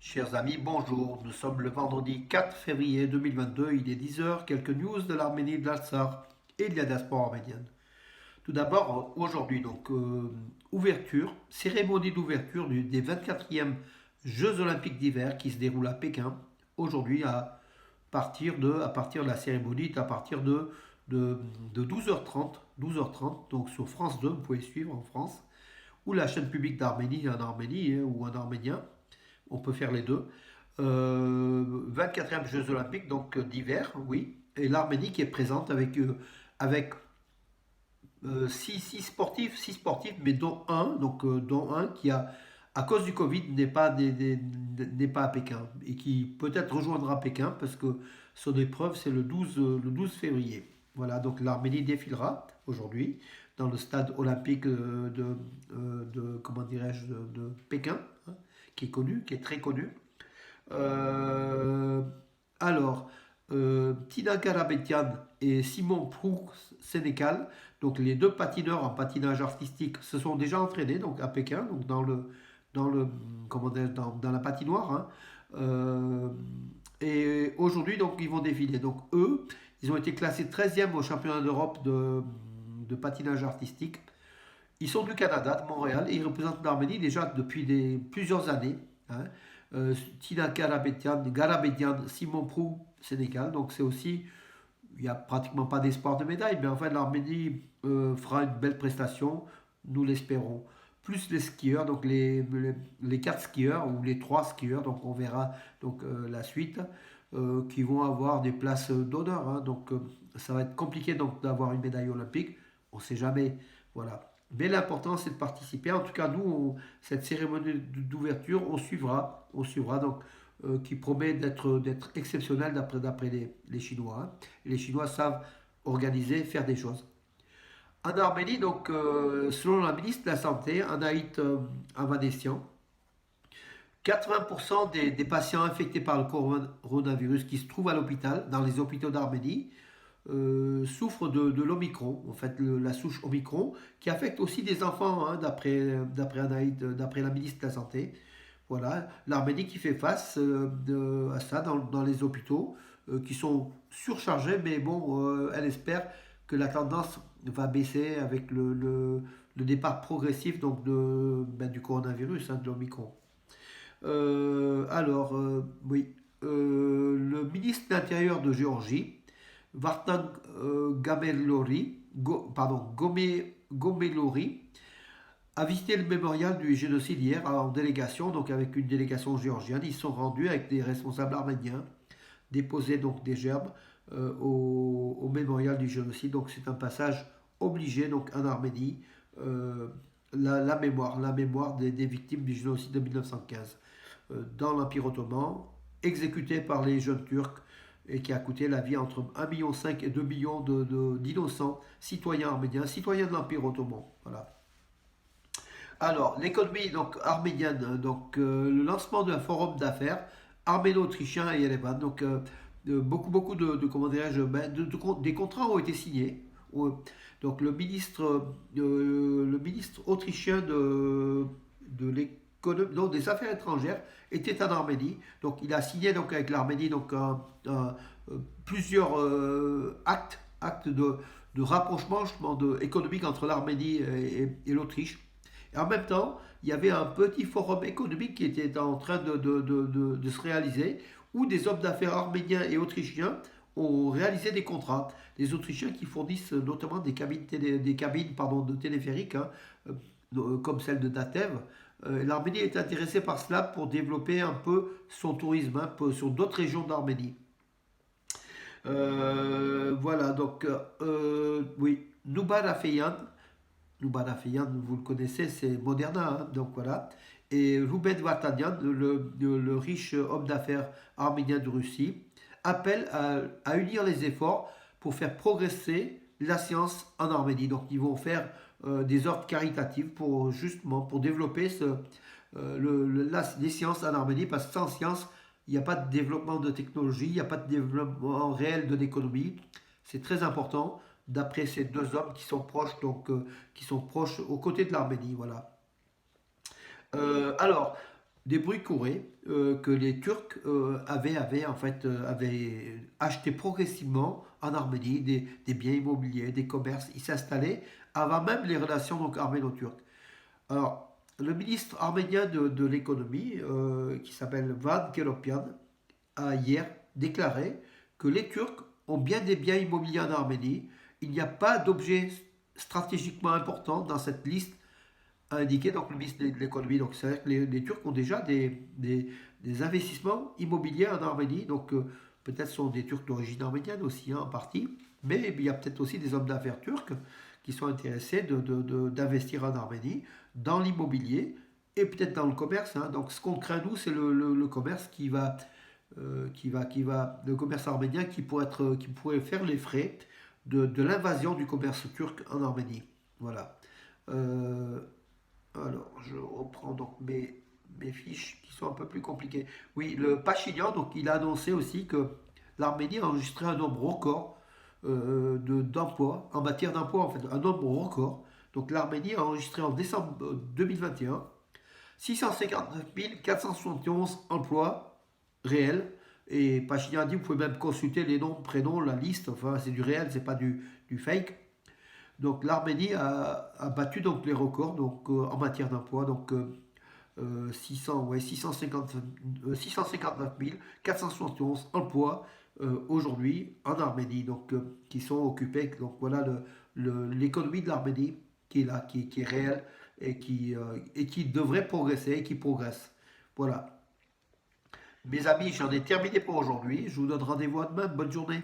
Chers amis, bonjour. Nous sommes le vendredi 4 février 2022. Il est 10 heures. Quelques news de l'Arménie, de l'Artsakh et de la diaspora arménienne. Tout d'abord, aujourd'hui, ouverture, cérémonie d'ouverture des 24e Jeux Olympiques d'hiver qui se déroulent à Pékin. Aujourd'hui, à partir de la cérémonie, à partir de 12h30, 12h30, donc sur France 2, vous pouvez suivre en France, ou la chaîne publique d'Arménie en Arménie ou en arménien. On peut faire les deux. 24e Jeux Olympiques, donc d'hiver, oui. Et l'Arménie qui est présente avec 6 sportifs, mais dont un qui à cause du Covid, n'est pas à Pékin et qui peut-être rejoindra Pékin parce que son épreuve, c'est le 12 février. Voilà, donc l'Arménie défilera aujourd'hui dans le stade olympique comment dirais-je, de Pékin, hein, qui est connu, qui est très connu. Euh, alors, Tina Karapetian et Simon Prou Sénécal, donc les deux patineurs en patinage artistique, se sont déjà entraînés donc à Pékin, donc dans le comment dire, dans la patinoire, hein. Euh, et aujourd'hui, donc ils vont défiler. Donc eux, ils ont été classés 13e au championnat d'Europe de patinage artistique. Ils sont du Canada, de Montréal, et ils représentent l'Arménie déjà depuis plusieurs années, hein. Tina Garabedian, Simon Prou, Sénégal. Donc c'est aussi, il n'y a pratiquement pas d'espoir de médaille, mais en fait l'Arménie fera une belle prestation, nous l'espérons. Plus les skieurs, donc les 4 skieurs ou les 3 skieurs, donc on verra donc la suite, qui vont avoir des places d'honneur, hein. Donc ça va être compliqué donc d'avoir une médaille olympique, on ne sait jamais, voilà. Mais l'important c'est de participer. En tout cas, nous, cette cérémonie d'ouverture, on suivra donc qui promet d'être exceptionnel d'après les Chinois, hein. Et les Chinois savent organiser, faire des choses. En Arménie, donc, selon la ministre de la Santé, Anaït Avanessian, 80% des patients infectés par le coronavirus qui se trouvent à l'hôpital, dans les hôpitaux d'Arménie, souffrent de l'Omicron, en fait la souche Omicron, qui affecte aussi des enfants, hein, d'après la ministre de la Santé. Voilà, l'Arménie qui fait face à ça dans les hôpitaux, qui sont surchargés, mais bon, elle espère que la tendance va baisser avec le départ progressif donc du coronavirus, hein, de l'Omicron. Oui, le ministre de l'Intérieur de Géorgie, Vartan Gomelori, a visité le mémorial du génocide hier en délégation, donc avec une délégation géorgienne. Ils sont rendus avec des responsables arméniens, déposer donc des gerbes au mémorial du génocide. Donc c'est un passage obligé donc en Arménie, euh, la mémoire des victimes du génocide de 1915 dans l'Empire ottoman, exécuté par les jeunes Turcs et qui a coûté la vie entre 1,5 million et 2 millions d'innocents citoyens arméniens, citoyens de l'Empire ottoman. Voilà. Alors, l'économie donc arménienne, donc le lancement d'un forum d'affaires arméno-autrichien à Yerevan. Donc, beaucoup comment dirais-je, des contrats ont été signés. Donc, le ministre autrichien de l'économie, donc des affaires étrangères, était en Arménie. Donc, il a signé donc avec l'Arménie donc plusieurs actes de rapprochement économique entre l'Arménie et l'Autriche. Et en même temps, il y avait un petit forum économique qui était en train de se réaliser, où des hommes d'affaires arméniens et autrichiens ont réalisé des contrats. Les Autrichiens qui fournissent notamment des cabines pardon, de téléphériques, hein, comme celle de Datev. L'Arménie est intéressée par cela pour développer un peu son tourisme, hein, sur d'autres régions d'Arménie. Voilà, donc, oui, Noubar Afeyan, vous le connaissez, c'est Moderna, hein, donc voilà. Et Ruben Vartanian, le riche homme d'affaires arménien de Russie, appelle à unir les efforts pour faire progresser la science en Arménie. Donc ils vont faire des ordres caritatifs pour justement pour développer les sciences en Arménie, parce que sans science, il n'y a pas de développement de technologie, il n'y a pas de développement réel de l'économie. C'est très important d'après ces deux hommes qui sont proches, qui sont proches aux côtés de l'Arménie, voilà. Alors, des bruits couraient que les Turcs avaient acheté progressivement en Arménie des biens immobiliers, des commerces. Ils s'installaient avant même les relations donc arméno-turques. Alors, le ministre arménien de l'économie, qui s'appelle Van Kelopian, a hier déclaré que les Turcs ont bien des biens immobiliers en Arménie. Il n'y a pas d'objet stratégiquement important dans cette liste a indiqué donc le ministre de l'économie. Donc c'est vrai que les Turcs ont déjà des investissements immobiliers en Arménie. Donc peut-être sont des Turcs d'origine arménienne aussi hein, en partie. Mais il y a peut-être aussi des hommes d'affaires turcs qui sont intéressés d'investir en Arménie, dans l'immobilier et peut-être dans le commerce. Hein. Donc ce qu'on craint nous, c'est le commerce le commerce arménien qui pourrait faire les frais de l'invasion du commerce turc en Arménie. Voilà. Euh, alors, je reprends donc mes fiches qui sont un peu plus compliquées. Oui, le Pachinian, donc il a annoncé aussi que l'Arménie a enregistré un nombre record d'emplois, en matière d'emploi en fait, un nombre record. Donc l'Arménie a enregistré en décembre 2021 659 471 emplois réels. Et Pachinian a dit, vous pouvez même consulter les noms, prénoms, la liste, enfin c'est du réel, c'est pas du fake. Donc l'Arménie a battu donc les records donc, en matière d'emploi. Donc 659 471 emplois aujourd'hui en Arménie donc, qui sont occupés. Donc voilà l'économie de l'Arménie qui est là, qui est réelle et qui devrait progresser et qui progresse. Voilà. Mes amis, j'en ai terminé pour aujourd'hui. Je vous donne rendez-vous à demain. Bonne journée.